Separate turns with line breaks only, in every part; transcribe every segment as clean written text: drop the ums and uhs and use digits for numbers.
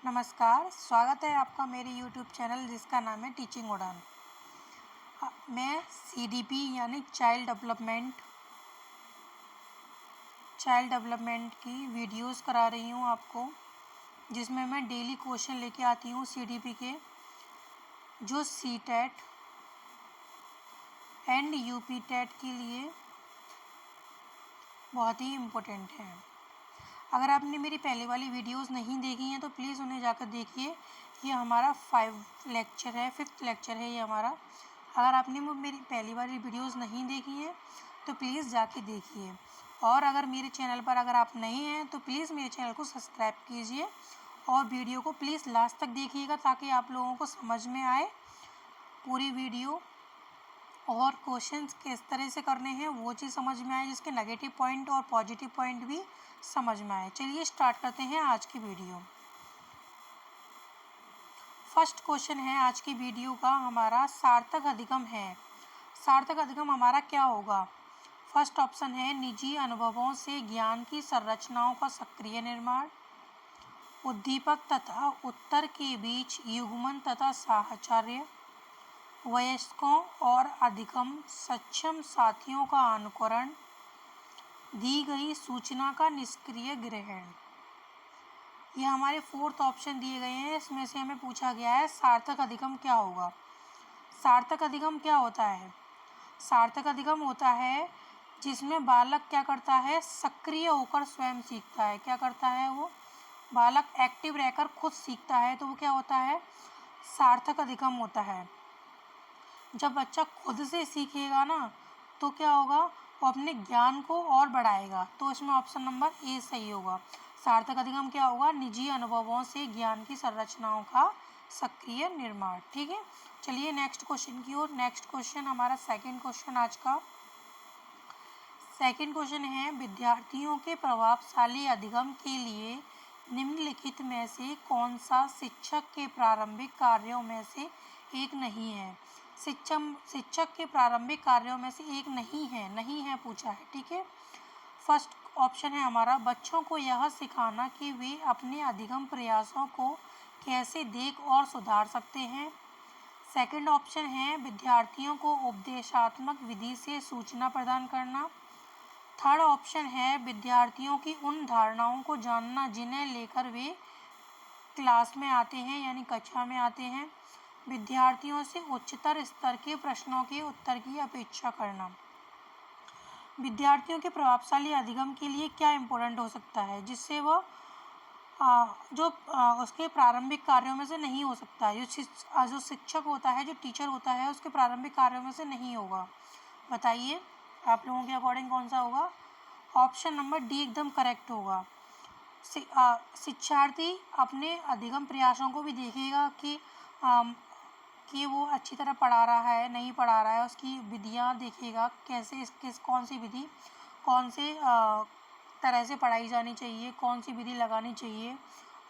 नमस्कार, स्वागत है आपका मेरे YouTube चैनल जिसका नाम है टीचिंग उड़ान। मैं CDP यानी चाइल्ड डेवलपमेंट की वीडियोस करा रही हूँ आपको, जिसमें मैं डेली क्वेश्चन लेके आती हूँ CDP के, जो CTET एंड UP टेट के लिए बहुत ही इम्पोर्टेंट हैं। अगर आपने मेरी पहले वाली वीडियोस नहीं देखी हैं तो प्लीज़ उन्हें जाकर देखिए। ये हमारा 5th लेक्चर है ये हमारा। अगर आपने मेरी पहली वाली वीडियोस नहीं देखी हैं तो प्लीज़ जाके देखिए। और अगर मेरे चैनल पर अगर आप नए हैं तो प्लीज़ मेरे चैनल को सब्सक्राइब कीजिए और वीडियो को प्लीज़ लास्ट तक देखिएगा, ताकि आप लोगों को समझ में आए पूरी वीडियो और क्वेश्चंस किस तरह से करने हैं वो चीज़ समझ में आए, जिसके नेगेटिव पॉइंट और पॉजिटिव पॉइंट भी समझ में आए। चलिए स्टार्ट करते हैं आज की वीडियो। फर्स्ट क्वेश्चन है आज की वीडियो का हमारा, सार्थक अधिगम है। सार्थक अधिगम हमारा क्या होगा? फर्स्ट ऑप्शन है निजी अनुभवों से ज्ञान की संरचनाओं का सक्रिय निर्माण, उद्दीपक तथा उत्तर के बीच युग्मन तथा साहचर्य, वयस्कों और अधिगम सक्षम साथियों का अनुकरण, दी गई सूचना का निष्क्रिय ग्रहण। ये हमारे 4th ऑप्शन दिए गए हैं। इसमें से हमें पूछा गया है सार्थक अधिगम क्या होगा। सार्थक अधिगम क्या होता है? सार्थक अधिगम होता है जिसमें बालक क्या करता है, सक्रिय होकर स्वयं सीखता है। क्या करता है वो? बालक एक्टिव रहकर खुद सीखता है, तो वो क्या होता है? सार्थक अधिगम होता है। जब बच्चा खुद से सीखेगा ना तो क्या होगा, वो अपने ज्ञान को और बढ़ाएगा। तो इसमें ऑप्शन नंबर ए सही होगा। सार्थक अधिगम क्या होगा? निजी अनुभवों से ज्ञान की संरचनाओं का सक्रिय निर्माण। ठीक है, चलिए नेक्स्ट क्वेश्चन की ओर। नेक्स्ट क्वेश्चन हमारा सेकंड क्वेश्चन आज का। सेकंड क्वेश्चन है, विद्यार्थियों के प्रभावशाली अधिगम के लिए निम्नलिखित में से कौन सा शिक्षक के प्रारंभिक कार्यों में से एक नहीं है? शिक्षक के प्रारंभिक कार्यों में से एक नहीं है पूछा है। ठीक है, फर्स्ट ऑप्शन है हमारा, बच्चों को यह सिखाना कि वे अपने अधिगम प्रयासों को कैसे देख और सुधार सकते हैं। सेकंड ऑप्शन है विद्यार्थियों को उपदेशात्मक विधि से सूचना प्रदान करना। थर्ड ऑप्शन है विद्यार्थियों की उन धारणाओं को जानना जिन्हें लेकर वे क्लास में आते हैं यानी कक्षा में आते हैं। विद्यार्थियों से उच्चतर स्तर के प्रश्नों के उत्तर की अपेक्षा करना। विद्यार्थियों के प्रभावशाली अधिगम के लिए क्या इम्पोर्टेंट हो सकता है जिससे वह उसके प्रारंभिक कार्यों में से नहीं हो सकता है? जो शिक्षक होता है, जो टीचर होता है, उसके प्रारंभिक कार्यों में से नहीं होगा। बताइए आप लोगों के अकॉर्डिंग कौन सा होगा? ऑप्शन नंबर डी एकदम करेक्ट होगा। शिक्षार्थी अपने अधिगम प्रयासों को भी देखेगा कि वो अच्छी तरह पढ़ा रहा है नहीं पढ़ा रहा है, उसकी विधियाँ देखेगा, कैसे कौन सी विधि कौन से तरह से पढ़ाई जानी चाहिए, कौन सी विधि लगानी चाहिए।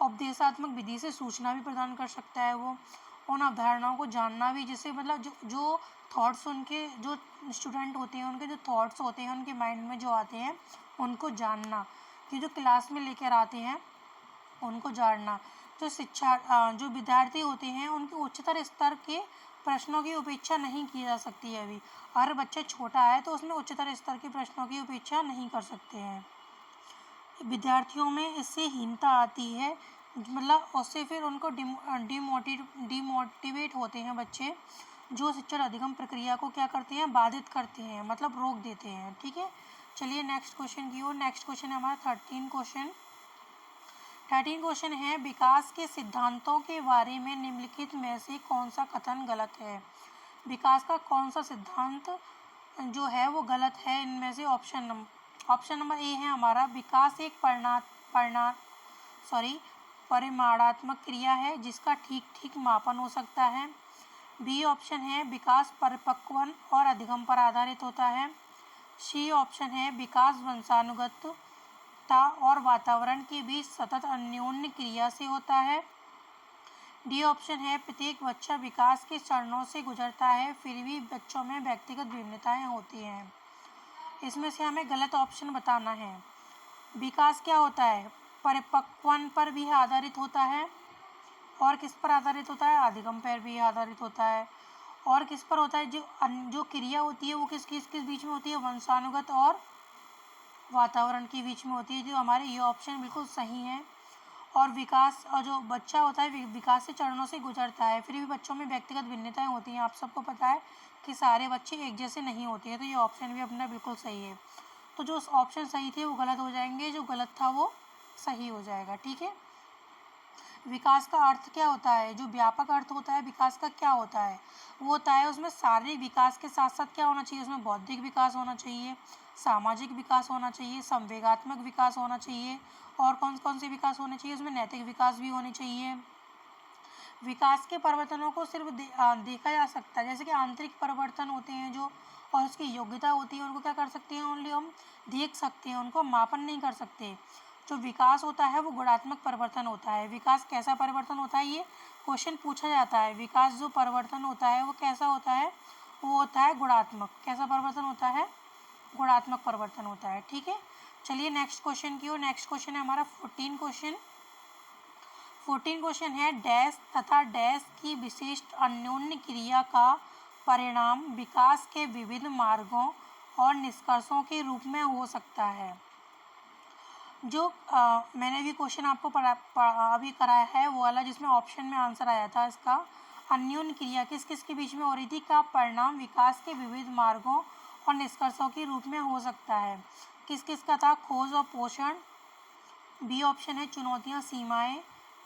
उपदेशात्मक विधि से सूचना भी प्रदान कर सकता है वो, उन अवधारणाओं को जानना भी, जिससे मतलब जो थॉट्स उनके, जो स्टूडेंट होते हैं उनके जो थॉट्स होते हैं उनके माइंड में जो आते हैं उनको जानना, कि जो क्लास में लेकर आते हैं उनको जानना। जो विद्यार्थी होते हैं उनके उच्चतर स्तर के प्रश्नों की उपेक्षा नहीं की जा सकती है। अभी अगर बच्चा छोटा है तो उसमें उच्चतर स्तर के प्रश्नों की उपेक्षा नहीं कर सकते हैं। विद्यार्थियों में इससे हीनता आती है, मतलब उससे फिर उनको डिमोटिवेट होते हैं बच्चे, जो शिक्षण अधिगम प्रक्रिया को क्या करते हैं, बाधित करते हैं, मतलब रोक देते हैं। ठीक है, चलिए नेक्स्ट क्वेश्चन की ओर। नेक्स्ट क्वेश्चन है हमारा 13 क्वेश्चन है, विकास के सिद्धांतों के बारे में निम्नलिखित में से कौन सा कथन गलत है? विकास का कौन सा सिद्धांत जो है वो गलत है इनमें से? ऑप्शन नंबर ए है हमारा, विकास एक परिमाणात्मक क्रिया है जिसका ठीक मापन हो सकता है। बी ऑप्शन है, विकास परिपक्वन और अधिगम पर आधारित होता है। सी ऑप्शन है, विकास वंशानुगतता और वातावरण के बीच सतत अन्योन्य क्रिया से होता है। डी ऑप्शन है, प्रत्येक बच्चा विकास के चरणों से गुजरता है फिर भी बच्चों में व्यक्तिगत भिन्नताएं होती हैं। इसमें से हमें गलत ऑप्शन बताना है। विकास क्या होता है? परिपक्वन पर भी आधारित होता है, और किस पर आधारित होता है, अधिगम पर भी आधारित होता है। और किस पर होता है, जो क्रिया होती है वो किस किस किस बीच में होती है, वंशानुगत और वातावरण के बीच में होती है। जो हमारे ये ऑप्शन बिल्कुल सही है। और विकास, और जो बच्चा होता है विकास के चरणों से गुजरता है, फिर भी बच्चों में व्यक्तिगत भिन्नताएं होती हैं। आप सबको पता है कि सारे बच्चे एक जैसे नहीं होते हैं, तो ये ऑप्शन भी अपना बिल्कुल सही है। तो जो ऑप्शन सही थे वो गलत हो जाएंगे, जो गलत था वो सही हो जाएगा। ठीक है। विकास का अर्थ क्या होता है, जो व्यापक अर्थ होता है विकास का क्या होता है, वो होता है उसमें शारीरिक विकास के साथ साथ क्या होना चाहिए, उसमें बौद्धिक विकास होना चाहिए, सामाजिक विकास होना चाहिए, संवेगात्मक विकास होना चाहिए, और कौन कौन से विकास होने चाहिए, उसमें नैतिक विकास भी होने चाहिए। विकास के परिवर्तनों को सिर्फ देखा जा सकता है, जैसे कि आंतरिक परिवर्तन होते हैं जो, और उसकी योग्यता होती है, उनको क्या कर सकते हैं, ओनली हम देख सकते हैं, उनको मापन नहीं कर सकते। जो विकास होता है वो गुणात्मक परिवर्तन होता है। विकास कैसा परिवर्तन होता है, ये क्वेश्चन पूछा जाता है। विकास जो परिवर्तन होता है वो कैसा होता है, वो होता है गुणात्मक। कैसा परिवर्तन होता है, गुणात्मक परिवर्तन होता है। ठीक है। चलिए नेक्स्ट क्वेश्चन की ओर। नेक्स्ट क्वेश्चन है हमारा 14 क्वेश्चन। 14 क्वेश्चन है, डैश तथा डैश की विशिष्ट अन्योन्य क्रिया का परिणाम विकास के विविध मार्गों और निष्कर्षों के रूप में हो सकता है। जो मैंने भी क्वेश्चन आपको अभी कराया है वो वाला, जिसमें ऑप्शन में आंसर आया था इसका, अन्योन्य क्रिया किस किस के बीच में हो रही थी, का परिणाम विकास के विविध मार्गों और निष्कर्षों के रूप में हो सकता है। किस किस का था, खोज और पोषण। बी ऑप्शन है चुनौतियां सीमाएं,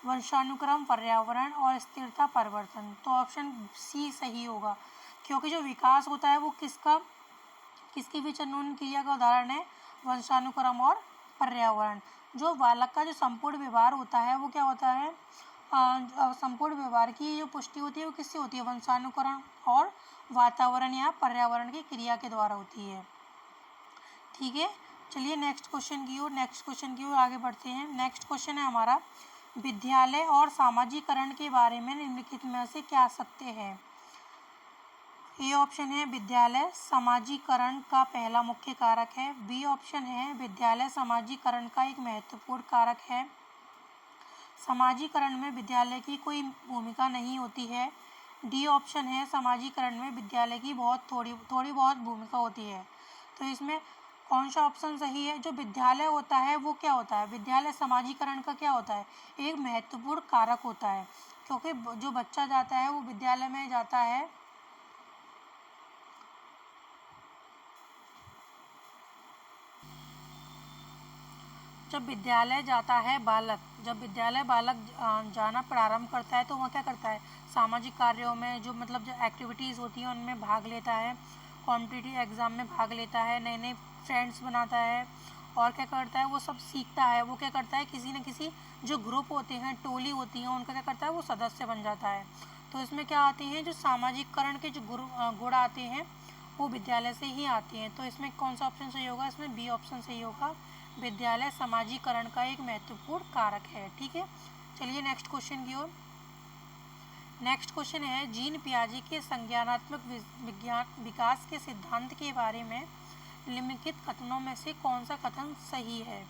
वंशानुक्रम, पर्यावरण और स्थिरता परिवर्तन। तो ऑप्शन सी सही होगा, क्योंकि जो विकास होता है वो किसके बीच अन्योन्य क्रिया का उदाहरण है, वंशानुक्रम और पर्यावरण। जो बालक का जो संपूर्ण व्यवहार होता है वो क्या होता है, संपूर्ण व्यवहार की जो पुष्टि होती है वो किससे होती है, वंशानुक्रम और वातावरण या पर्यावरण की क्रिया के द्वारा होती है। ठीक है। चलिए नेक्स्ट क्वेश्चन की ओर आगे बढ़ते हैं। नेक्स्ट क्वेश्चन है हमारा, विद्यालय और सामाजिकरण के बारे में निम्नलिखित में से क्या सत्य है। ए ऑप्शन है विद्यालय सामाजिकरण का पहला मुख्य कारक है। बी ऑप्शन है विद्यालय सामाजिकरण का एक महत्वपूर्ण कारक है। सामाजिकरण में विद्यालय की कोई भूमिका नहीं होती है। डी ऑप्शन है सामाजिकरण में विद्यालय की थोड़ी बहुत भूमिका होती है। तो इसमें कौन सा ऑप्शन सही है, जो विद्यालय होता है वो क्या होता है, विद्यालय सामाजिकरण का क्या होता है, एक महत्वपूर्ण कारक होता है। क्योंकि जो बच्चा जाता है वो विद्यालय में जाता है, जब विद्यालय बालक जाना प्रारंभ करता है तो वह क्या करता है, सामाजिक कार्यों में जो मतलब जो एक्टिविटीज़ होती हैं उनमें भाग लेता है, कॉम्पिटिटिव एग्ज़ाम में भाग लेता है, नए नए फ्रेंड्स बनाता है, और क्या करता है वो सब सीखता है। वो क्या करता है, किसी न किसी जो ग्रुप होते हैं, टोली होती हैं, उनका क्या करता है वो सदस्य बन जाता है। तो इसमें क्या आते हैं, जो सामाजिकरण के जो गुण आते हैं वो विद्यालय से ही आते हैं। तो इसमें कौन सा ऑप्शन सही होगा, इसमें बी ऑप्शन सही होगा, विद्यालय सामाजिकरण का एक महत्वपूर्ण कारक है। ठीक है। चलिए नेक्स्ट क्वेश्चन की ओर। नेक्स्ट क्वेश्चन है, जीन पियाजे के संज्ञानात्मक विज्ञान विकास के सिद्धांत के बारे में निम्नलिखित कथनों में से कौन सा कथन सही है।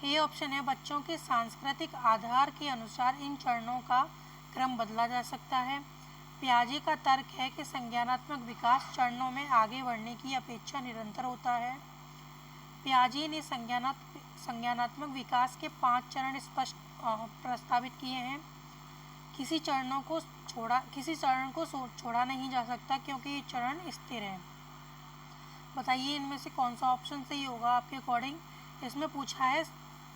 ए ऑप्शन है बच्चों के सांस्कृतिक आधार के अनुसार इन चरणों का क्रम बदला जा सकता है। पियाजे का तर्क है कि संज्ञानात्मक विकास चरणों में आगे बढ़ने की अपेक्षा निरंतर होता है। पियाजे ने संज्ञानात्मक विकास के 5 चरण स्पष्ट प्रस्तावित किए हैं। किसी चरण को छोड़ा नहीं जा सकता क्योंकि ये चरण स्थिर हैं। बताइए इनमें से कौन सा ऑप्शन सही होगा आपके अकॉर्डिंग। इसमें पूछा है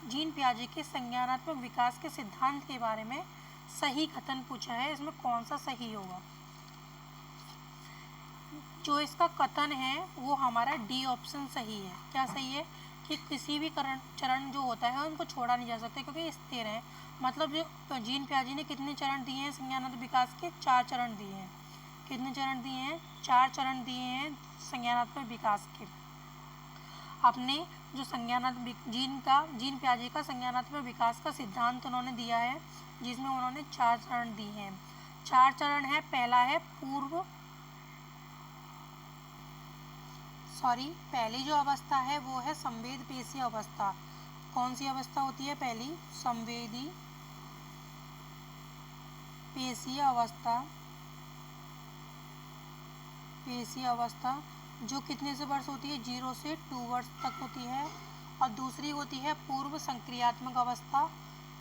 जीन पियाजे के संज्ञानात्मक विकास के सिद्धांत के बारे में सही कथन पूछा है, इसमें कौन सा सही होगा। जो इसका कथन है वो हमारा डी ऑप्शन सही है। क्या सही है, कि किसी भी चरण जो होता है उनको छोड़ा नहीं जा सकता क्योंकि स्थिर है। मतलब जो जीन पियाजे ने कितने चरण दिए हैं संज्ञानात्मक विकास के, 4 चरण दिए हैं। कितने चरण दिए हैं, 4 चरण दिए हैं संज्ञानात्मक विकास के। अपने जो जीन पियाजे का संज्ञानात्मक विकास का सिद्धांत उन्होंने दिया है, जिसमें उन्होंने 4 चरण दिए हैं। 4 चरण है, पहला है पहली जो अवस्था है वो है संवेद पेशीय अवस्था। कौन सी अवस्था होती है, पहली संवेदी पेशीय अवस्था, पेशीय अवस्था जो कितने से वर्ष होती है, 0 से 2 वर्ष तक होती है। और दूसरी होती है पूर्व संक्रियात्मक अवस्था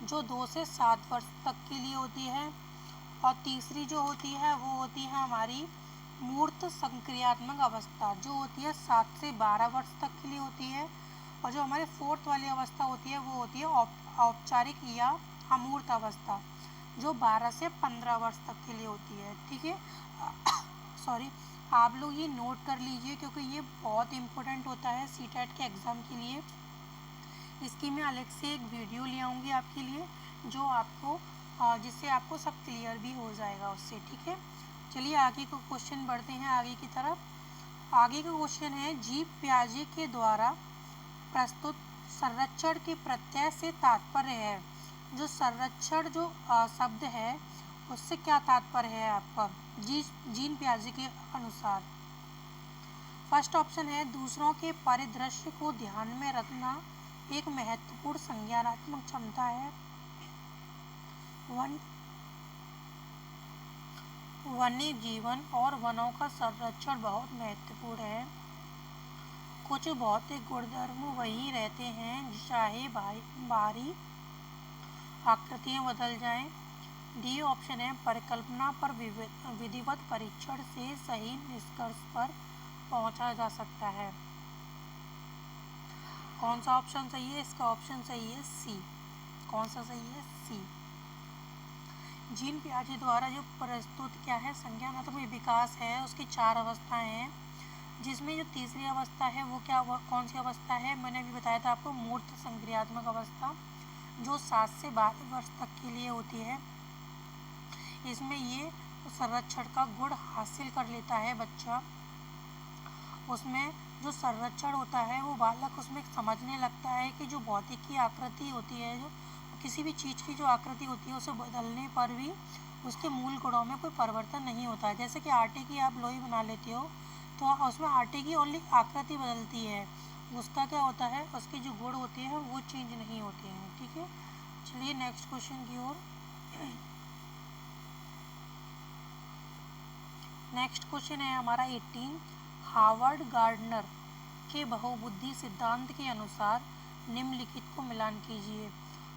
जो 2 से 7 वर्ष तक के लिए होती है। और तीसरी जो होती है वो होती है हमारी मूर्त संक्रियात्मक अवस्था जो होती है 7 से 12 वर्ष तक के लिए होती है। और जो हमारे फोर्थ वाली अवस्था होती है वो होती है औपचारिक या अमूर्त अवस्था जो 12 से 15 वर्ष तक के लिए होती है। ठीक है, सॉरी, आप लोग ये नोट कर लीजिए क्योंकि ये बहुत इम्पोर्टेंट होता है सीटेट के एग्ज़ाम के लिए। इसकी मैं अलग से एक वीडियो ले आऊँगी आपके लिए जो आपको जिससे आपको सब क्लियर भी हो जाएगा उससे। ठीक है, चलिए आगे को क्वेश्चन बढ़ते हैं आगे की तरफ। आगे का क्वेश्चन है जी पियाजे के द्वारा प्रस्तुत संरक्षण के प्रत्यय से तात्पर्य है। जो संरक्षण जो शब्द है उससे क्या तात्पर्य है आपका जीन पियाजे के अनुसार। फर्स्ट ऑप्शन है दूसरों के परिदृश्य को ध्यान में रखना एक महत्वपूर्ण संज्ञानात्मक क्षमता है। वन्य जीवन और वनों का संरक्षण बहुत महत्वपूर्ण है। कुछ भौतिक गुणधर्म वही रहते हैं चाहे बाहरी आकृतियाँ बदल जाएं। डी ऑप्शन है परिकल्पना पर विधिवत परीक्षण से सही निष्कर्ष पर पहुंचा जा सकता है। कौन सा ऑप्शन सही है, इसका ऑप्शन सही है सी। कौन सा सही है, सी। जीन पियाजे द्वारा जो प्रस्तुत क्या है संज्ञानात्मक विकास है उसकी 4 अवस्थाएं हैं जिसमें जो तीसरी अवस्था है वो कौन सी अवस्था है, मैंने अभी बताया था आपको मूर्त संक्रियात्मक अवस्था जो 7 से 12 वर्ष तक के लिए होती है। इसमें ये संरक्षण का गुण हासिल कर लेता है बच्चा। उसमें जो संरक्षण होता है वो बालक उसमें समझने लगता है कि जो भौतिक की आकृति होती है, जो किसी भी चीज़ की जो आकृति होती है उसे बदलने पर भी उसके मूल गुणों में कोई परिवर्तन नहीं होता है। जैसे कि आटे की आप लोई बना लेते हो तो उसमें आटे की ओनली आकृति बदलती है, उसका क्या होता है, उसके जो गुण होते हैं वो चेंज नहीं होते हैं। ठीक है, चलिए नेक्स्ट क्वेश्चन की ओर। नेक्स्ट क्वेश्चन है हमारा 18। हार्वर्ड गार्डनर के बहुबुद्धि सिद्धांत के अनुसार निम्नलिखित को मिलान कीजिए।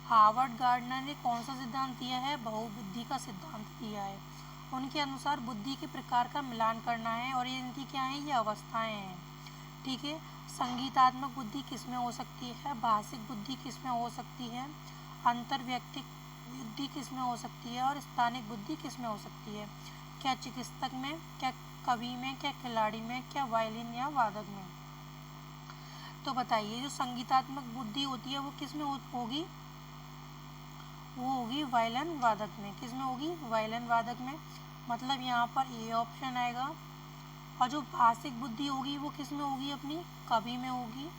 हार्वर्ड गार्डनर ने कौन सा सिद्धांत दिया है, बहुबुद्धि का सिद्धांत दिया है। उनके अनुसार बुद्धि के प्रकार का मिलान करना है और ये इनकी क्या है, ये अवस्थाएं हैं। ठीक है, संगीतात्मक बुद्धि किसमें हो सकती है, भाषिक बुद्धि किसमें हो सकती है, अंतर्व्यक्तिक बुद्धि किसमें हो सकती है और स्थानिक बुद्धि किसमें हो सकती है। क्या चिकित्सक में, क्या कवि में, क्या खिलाड़ी में, क्या वायलिन या वादक में। तो बताइए जो संगीतात्मक बुद्धि होती है वो किसमें होगी, वो होगी वायलिन वादक में। किसमें होगी, वायलिन वादक में, मतलब यहाँ पर ए ऑप्शन आएगा। और जो भाषिक बुद्धि होगी वो किसमें होगी, अपनी कवि में होगी।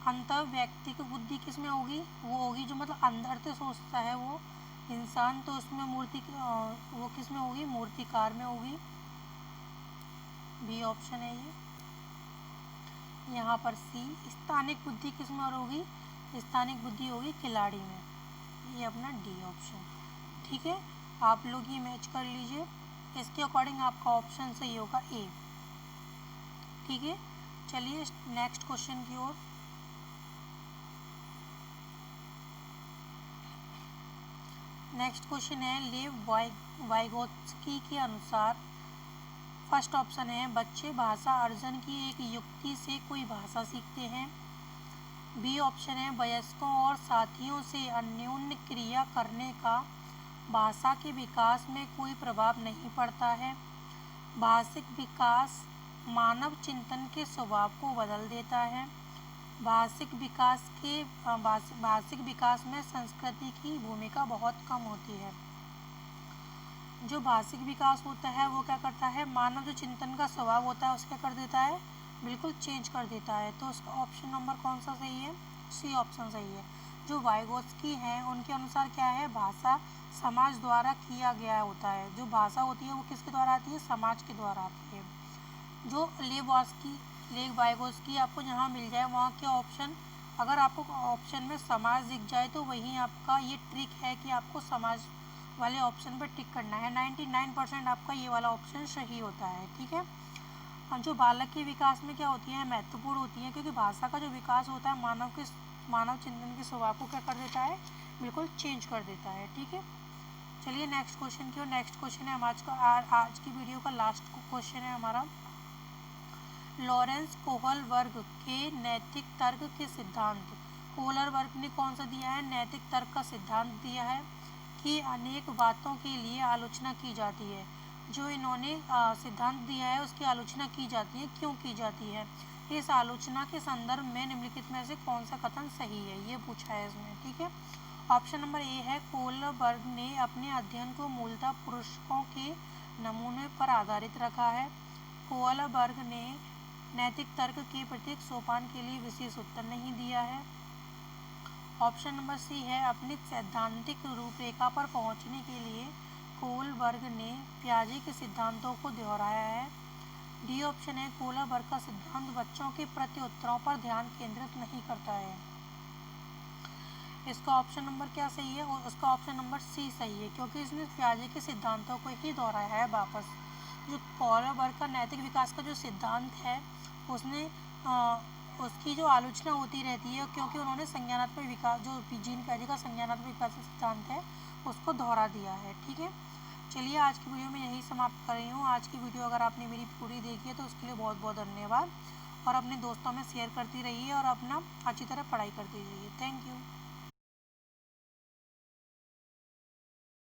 अंतर्व्यक्तिक बुद्धि किसमें होगी, वो होगी जो मतलब अंदर से सोचता है वो इंसान, तो उसमें वो किसमें होगी, मूर्तिकार में होगी। बी ऑप्शन है ये। यहाँ पर सी स्थानिक बुद्धि किसमें और होगी, स्थानिक बुद्धि होगी खिलाड़ी में, ये अपना डी ऑप्शन। ठीक है, आप लोग ये मैच कर लीजिए, इसके अकॉर्डिंग आपका ऑप्शन सही होगा ए। ठीक है, चलिए नेक्स्ट क्वेश्चन की ओर। नेक्स्ट क्वेश्चन है लेव वाइगोत्स्की के अनुसार। फर्स्ट ऑप्शन है बच्चे भाषा अर्जन की एक युक्ति से कोई भाषा सीखते हैं। बी ऑप्शन है वयस्कों और साथियों से अन्योन्य क्रिया करने का भाषा के विकास में कोई प्रभाव नहीं पड़ता है। भाषिक विकास मानव चिंतन के स्वभाव को बदल देता है। भाषिक विकास में संस्कृति की भूमिका बहुत कम होती है। जो भाषिक विकास होता है वो क्या करता है, मानव जो चिंतन का स्वभाव होता है उसका कर देता है, बिल्कुल चेंज कर देता है। तो उसका ऑप्शन नंबर कौन सा सही है, सी ऑप्शन सही है। जो वाइगोत्स्की हैं उनके अनुसार क्या है, भाषा समाज द्वारा किया गया होता है। जो भाषा होती है वो किसके द्वारा आती है, समाज के द्वारा आती है। जो लेव वाइगोत्स्की आपको जहाँ मिल जाए वहाँ के ऑप्शन अगर आपको ऑप्शन में समाज दिख जाए तो वही आपका ये ट्रिक है कि आपको समाज वाले ऑप्शन पर टिक करना है। 99% आपका ये वाला ऑप्शन सही होता है, ठीक है। जो बालक के विकास में क्या होती है, महत्वपूर्ण होती है, क्योंकि भाषा का जो विकास होता है मानव चिंतन के स्वभाव को क्या कर देता है, बिल्कुल चेंज कर देता है, ठीक है। चलिए नेक्स्ट क्वेश्चन की ओर। नेक्स्ट क्वेश्चन है आज की वीडियो का लास्ट क्वेश्चन है हमारा। लॉरेंस कोहलबर्ग के नैतिक तर्क के सिद्धांत। कोहलबर्ग ने कौन सा दिया है, नैतिक तर्क का सिद्धांत दिया है कि अनेक बातों के लिए आलोचना की जाती है। जो इन्होंने सिद्धांत दिया है उसकी आलोचना की जाती है, क्यों की जाती है, इस आलोचना के संदर्भ में निम्नलिखित में से कौन सा कथन सही है, ये पूछा है इसमें, ठीक है। ऑप्शन नंबर ए है, कोहलबर्ग ने अपने अध्ययन को मूलतः पुरुषों के नमूने पर आधारित रखा है। कोहलबर्ग ने नैतिक तर्क के प्रत्येक सोपान के लिए विशेष उत्तर नहीं दिया है। ऑप्शन नंबर सी है, अपनी सैद्धांतिक रूपरेखा पर पहुंचने के लिए कोहलबर्ग ने पियाजे के सिद्धांतों को दोहराया है। डी ऑप्शन है, कोहलबर्ग का सिद्धांत बच्चों के प्रत्युत्तरों पर ध्यान केंद्रित नहीं करता है। इसका ऑप्शन नंबर क्या सही है, और उसका ऑप्शन नंबर सी सही है, क्योंकि इसने पियाजे के सिद्धांतों को ही दोहराया है वापस। जो कोहलबर्ग का नैतिक विकास का जो सिद्धांत है उसने उसकी जो आलोचना होती रहती है, क्योंकि उन्होंने संज्ञानात्मक विकास, जो जीन पियाजे का संज्ञानात्मक विकास का सिद्धांत है उसको दोहरा दिया है, ठीक है। चलिए आज की वीडियो में यही समाप्त कर रही हूँ। आज की वीडियो अगर आपने मेरी पूरी देखी है तो उसके लिए बहुत बहुत धन्यवाद, और अपने दोस्तों में शेयर करती रहिए और अपना अच्छी तरह पढ़ाई करती रहिए। Thank you.